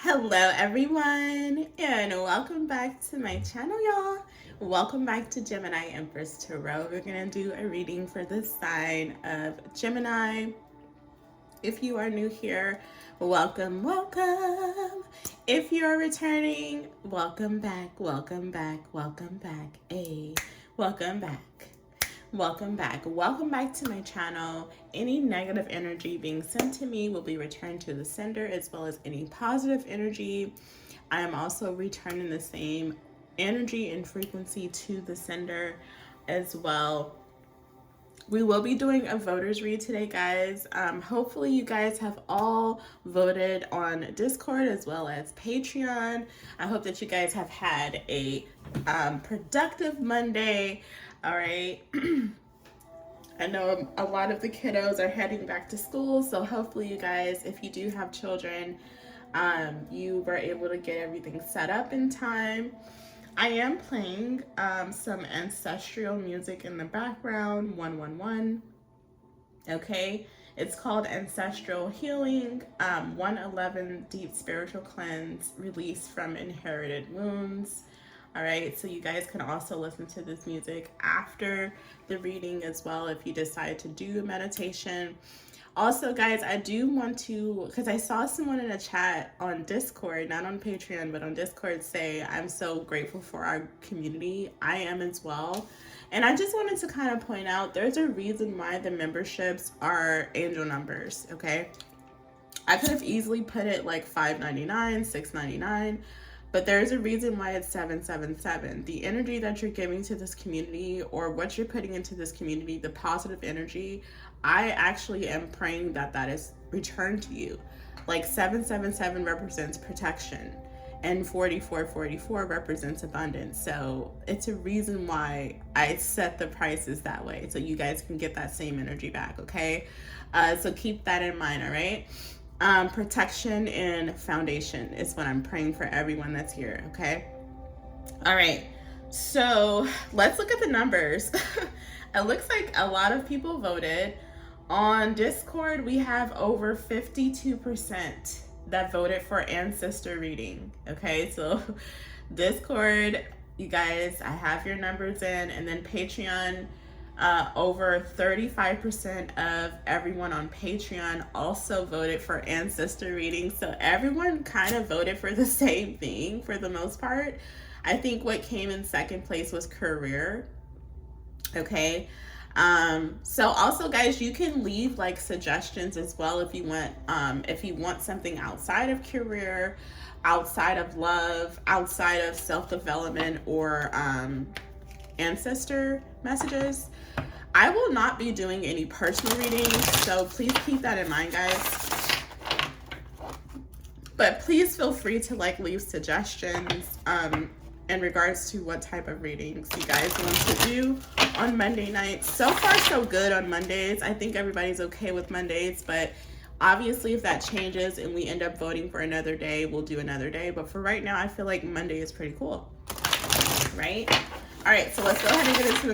Hello everyone and welcome back to my channel, y'all. Welcome back to Gemini Empress Tarot. We're gonna do a reading for the sign of Gemini. If you are new here, welcome. If you're returning, welcome back. Hey, welcome back. Welcome back to my channel. Any negative energy being sent to me will be returned to the sender, as well as any positive energy. I am also returning the same energy and frequency to the sender as well. We will be doing a voters read today, guys. Hopefully you guys have all voted on Discord as well as Patreon. I hope that you guys have had a productive Monday. All right. I know a lot of the kiddos are heading back to school, so hopefully you guys, if you do have children, you were able to get everything set up in time. I am playing some ancestral music in the background, 111. Okay, it's called Ancestral Healing, 111 Deep Spiritual Cleanse, Release from Inherited Wounds. All right, so you guys can also listen to this music after the reading as well if you decide to do a meditation. Also, guys, I do want to, because I saw someone in a chat on Discord, not on Patreon, but on Discord, say, I'm so grateful for our community. I am as well. And I just wanted to kind of point out, there's a reason why the memberships are angel numbers, okay? I could have easily put it like $5.99, $6.99. But there's a reason why it's 777. The energy that you're giving to this community, or what you're putting into this community, the positive energy, I actually am praying that that is returned to you. Like 777 represents protection and 4444 represents abundance. So it's a reason why I set the prices that way, so you guys can get that same energy back, okay? So keep that in mind, all right? Protection and foundation is what I'm praying for everyone that's here, okay? All right, so let's look at the numbers. It looks like a lot of people voted. On Discord, we have over 52% that voted for ancestor reading, okay? So Discord, you guys, I have your numbers in, and then Patreon, over 35% of everyone on Patreon also voted for ancestor readings. So everyone kind of voted for the same thing for the most part. I think what came in second place was career. Okay. So also, guys, you can leave like suggestions as well if you want something outside of career, outside of love, outside of self-development, or ancestor messages. I will not be doing any personal readings, so please keep that in mind, guys. But please feel free to like leave suggestions in regards to what type of readings you guys want to do on Monday nights. So far so good on Mondays. I think everybody's okay with Mondays, but obviously if that changes and we end up voting for another day, we'll do another day. But for right now, I feel like Monday is pretty cool, right? All right, so let's go ahead and get into the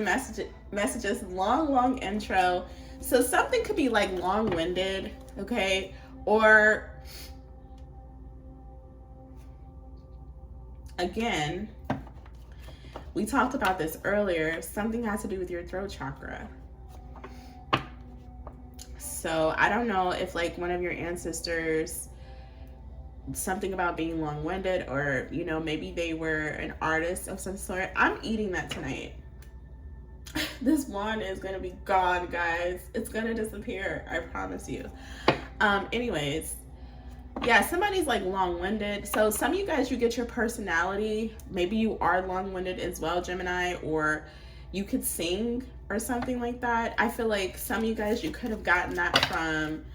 messages. Long intro. So something could be like long-winded, okay? Or again, we talked about this earlier. Something has to do with your throat chakra. So I don't know if like one of your ancestors, something about being long-winded, or you know, maybe they were an artist of some sort. I'm eating that tonight. This wand is gonna be gone, guys. It's gonna disappear, I promise you. Anyways, yeah, somebody's like long-winded. So some of you guys, you get your personality, maybe you are long-winded as well, Gemini, or you could sing or something like that. I feel like some of you guys, you could have gotten that from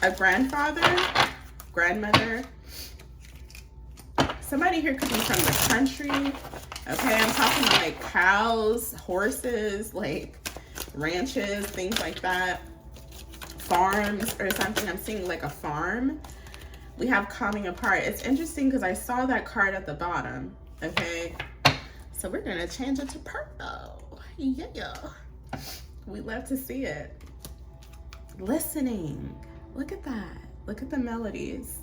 a grandmother. Somebody here could be from the country. Okay, I'm talking about like cows, horses, like ranches, things like that. Farms or something. I'm seeing like a farm. We have coming apart. It's interesting because I saw that card at the bottom. Okay, so we're gonna change it to purple. Yeah, we love to see it. Listening. Look at that. Look at the melodies.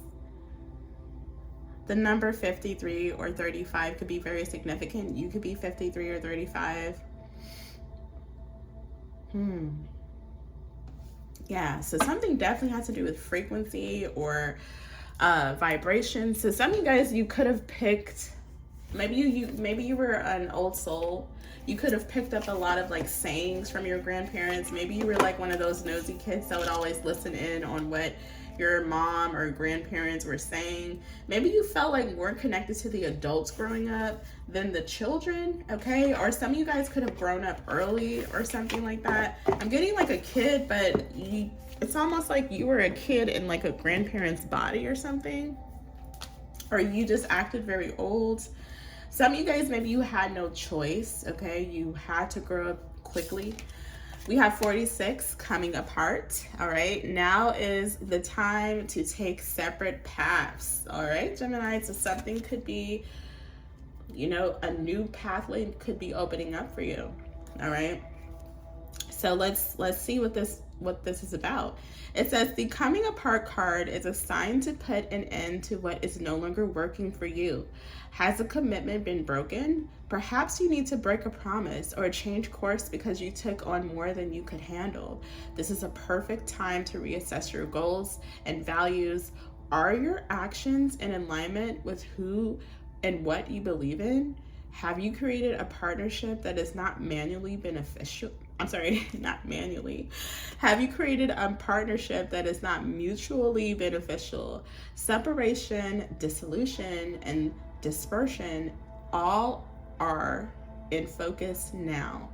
The number 53 or 35 could be very significant. You could be 53 or 35. Yeah, so something definitely has to do with frequency or vibration. So some of you guys, you could have picked, maybe you were an old soul. You could have picked up a lot of like sayings from your grandparents. Maybe you were like one of those nosy kids that would always listen in on what your mom or grandparents were saying. Maybe you felt like more connected to the adults growing up than the children, okay? Or some of you guys could have grown up early or something like that. I'm getting like a kid, but it's almost like you were a kid in like a grandparent's body or something. Or you just acted very old. Some of you guys, maybe you had no choice, okay? You had to grow up quickly. We have 46 coming apart, all right? Now is the time to take separate paths, all right, Gemini? So something could be, you know, a new pathway could be opening up for you, all right? So let's see what this is about. It says the coming apart card is a sign to put an end to what is no longer working for you. Has a commitment been broken? Perhaps you need to break a promise or change course because you took on more than you could handle. This is a perfect time to reassess your goals and values. Are your actions in alignment with who and what you believe in? Have you created a partnership that is not manually beneficial? Not manually. Have you created a partnership that is not mutually beneficial? Separation, dissolution, and dispersion all are in focus now.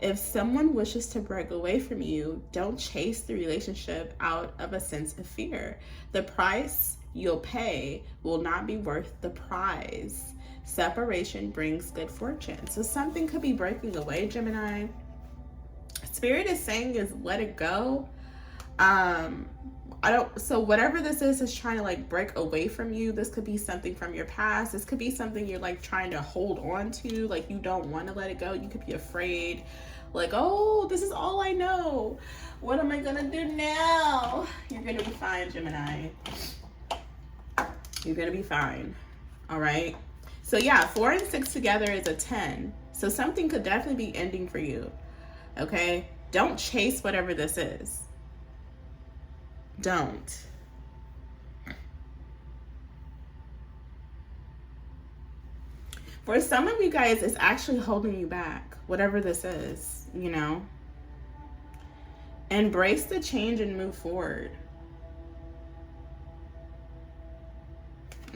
If someone wishes to break away from you, don't chase the relationship out of a sense of fear. The price you'll pay will not be worth the prize. Separation brings good fortune. So something could be breaking away, Gemini. Spirit is saying is let it go. So whatever this is trying to like break away from you. This could be something from your past. This could be something you're like trying to hold on to. Like you don't want to let it go. You could be afraid. Like, oh, this is all I know. What am I gonna do now? You're gonna be fine, Gemini. You're gonna be fine. All right. So yeah, 4 and 6 together is a 10. So something could definitely be ending for you. Okay? Don't chase whatever this is. Don't. For some of you guys, it's actually holding you back, whatever this is, you know? Embrace the change and move forward.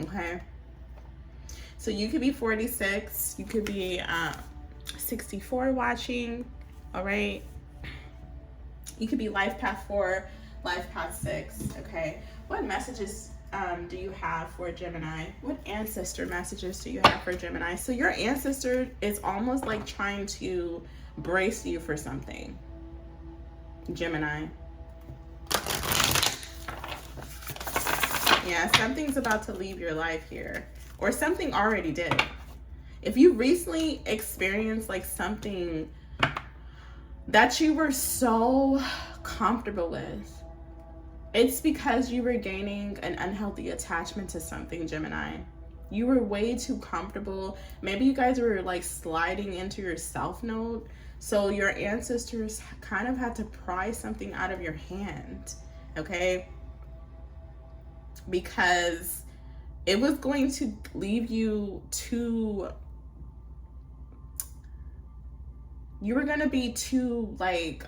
Okay? So you could be 46, you could be 64 watching. All right. You could be life path 4, life path 6. Okay. What messages do you have for Gemini? What ancestor messages do you have for Gemini? So your ancestor is almost like trying to brace you for something, Gemini. Yeah, something's about to leave your life here, or something already did. If you recently experienced like something that you were so comfortable with, it's because you were gaining an unhealthy attachment to something, Gemini. You were way too comfortable. Maybe you guys were like sliding into your self node. So your ancestors kind of had to pry something out of your hand, okay? Because it was going to leave you too, you were gonna be too like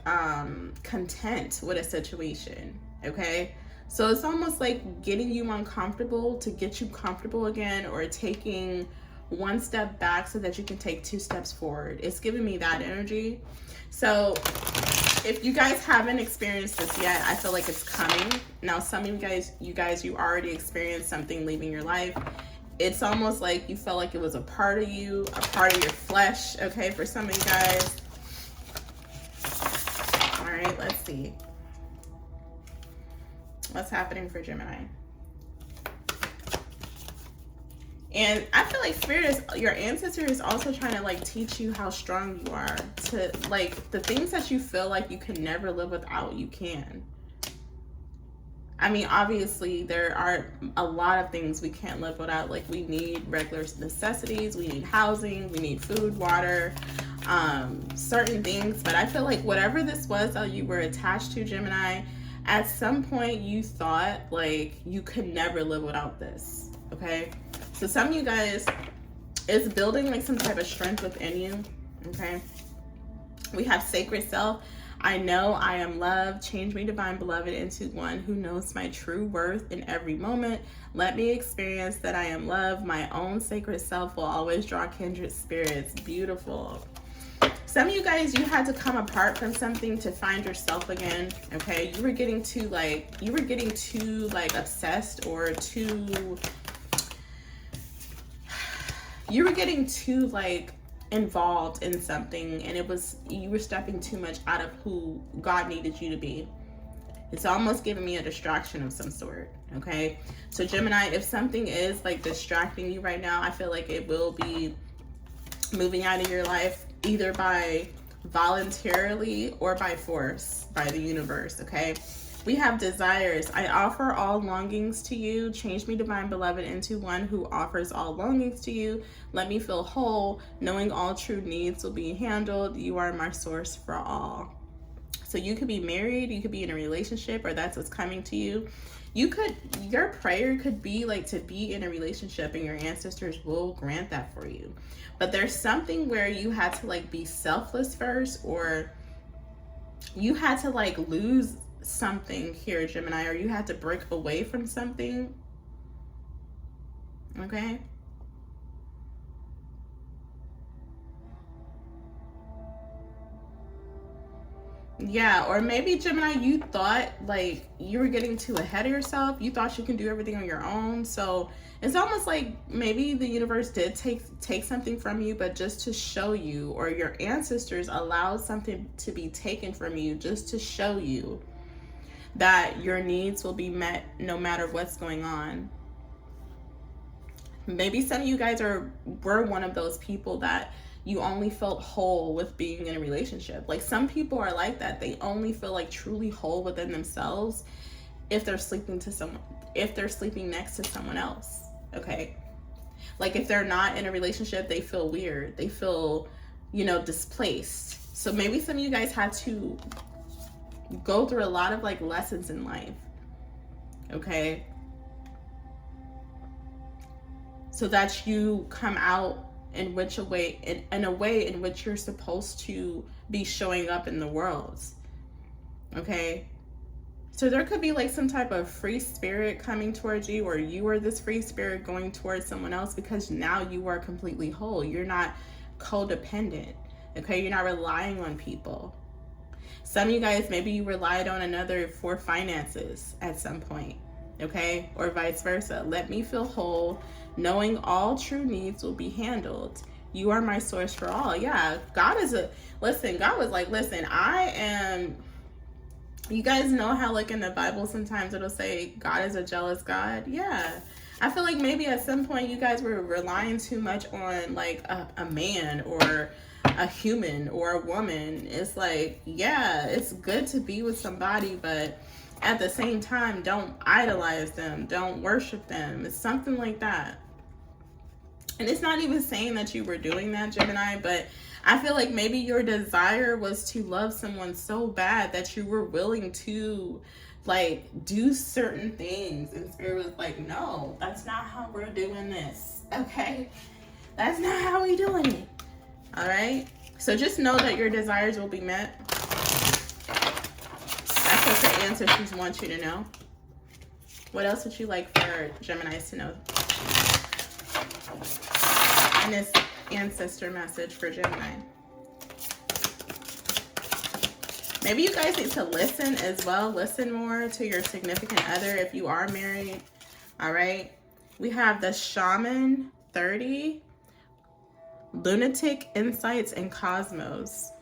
content with a situation, okay? So it's almost like getting you uncomfortable to get you comfortable again, or taking one step back so that you can take 2 steps forward. It's giving me that energy. So if you guys haven't experienced this yet, I feel like it's coming. Now, some of you guys, you already experienced something leaving your life. It's almost like you felt like it was a part of you, a part of your flesh, okay, for some of you guys. All right, let's see. What's happening for Gemini? And I feel like Spirit is, your ancestor is also trying to like teach you how strong you are, to like the things that you feel like you can never live without, you can. I mean, obviously, there are a lot of things we can't live without. Like, we need regular necessities, we need housing, we need food, water, certain things. But I feel like whatever this was that you were attached to, Gemini, at some point you thought, like, you could never live without this, okay? So some of you guys, it's building, like, some type of strength within you, okay? We have sacred self. I know I am loved. Change me, divine beloved, into one who knows my true worth in every moment. Let me experience that I am loved. My own sacred self will always draw kindred spirits. Beautiful. Some of you guys, you had to come apart from something to find yourself again. Okay, you were getting too obsessed, or you were getting too involved in something, and you were stepping too much out of who God needed you to be. It's almost giving me a distraction of some sort. Okay, so Gemini, if something is distracting you right now, I feel like it will be moving out of your life, either by voluntarily or by force, by the universe. Okay, we have desires. I offer all longings to you. Change me, divine beloved, into one who offers all longings to you. Let me feel whole, knowing all true needs will be handled. You are my source for all. So you could be married, you could be in a relationship, or that's what's coming to you. Your prayer could be to be in a relationship, and your ancestors will grant that for you. But there's something where you had to be selfless first, or you had to lose something here, Gemini, or you had to break away from something. Okay, yeah, or maybe Gemini, you thought you were getting too ahead of yourself. You thought you can do everything on your own. So it's almost like maybe the universe did take something from you, but just to show you, or your ancestors allowed something to be taken from you just to show you that your needs will be met no matter what's going on. Maybe some of you guys were one of those people that you only felt whole with being in a relationship. Some people are like that. They only feel truly whole within themselves if they're sleeping next to someone else. Okay, if they're not in a relationship, they feel weird. They feel, displaced. So maybe some of you guys had to go through a lot of lessons in life. Okay, so that you come out in a way in which you're supposed to be showing up in the world. Okay, so there could be some type of free spirit coming towards you, or you are this free spirit going towards someone else, because now you are completely whole. You're not codependent. Okay, you're not relying on people. Some of you guys, maybe you relied on another for finances at some point. Okay, or vice versa. Let me feel whole, knowing all true needs will be handled. You are my source for all. Yeah, God was listen, I am, you guys know how in the Bible sometimes it'll say God is a jealous God? Yeah, I feel like maybe at some point you guys were relying too much on a man, or a human, or a woman. It's yeah, it's good to be with somebody, but at the same time, don't idolize them, don't worship them. It's something like that. And it's not even saying that you were doing that, Gemini, but I feel like maybe your desire was to love someone so bad that you were willing to do certain things, and Spirit was no, that's not how we're doing this. Okay, that's not how we doing it. All right, so just know that your desires will be met. That's what the ancestors want you to know. What else would you like for Geminis to know? And this ancestor message for Gemini. Maybe you guys need to listen as well. Listen more to your significant other if you are married. All right. We have the Shaman 30, Lunatic Insights and Cosmos.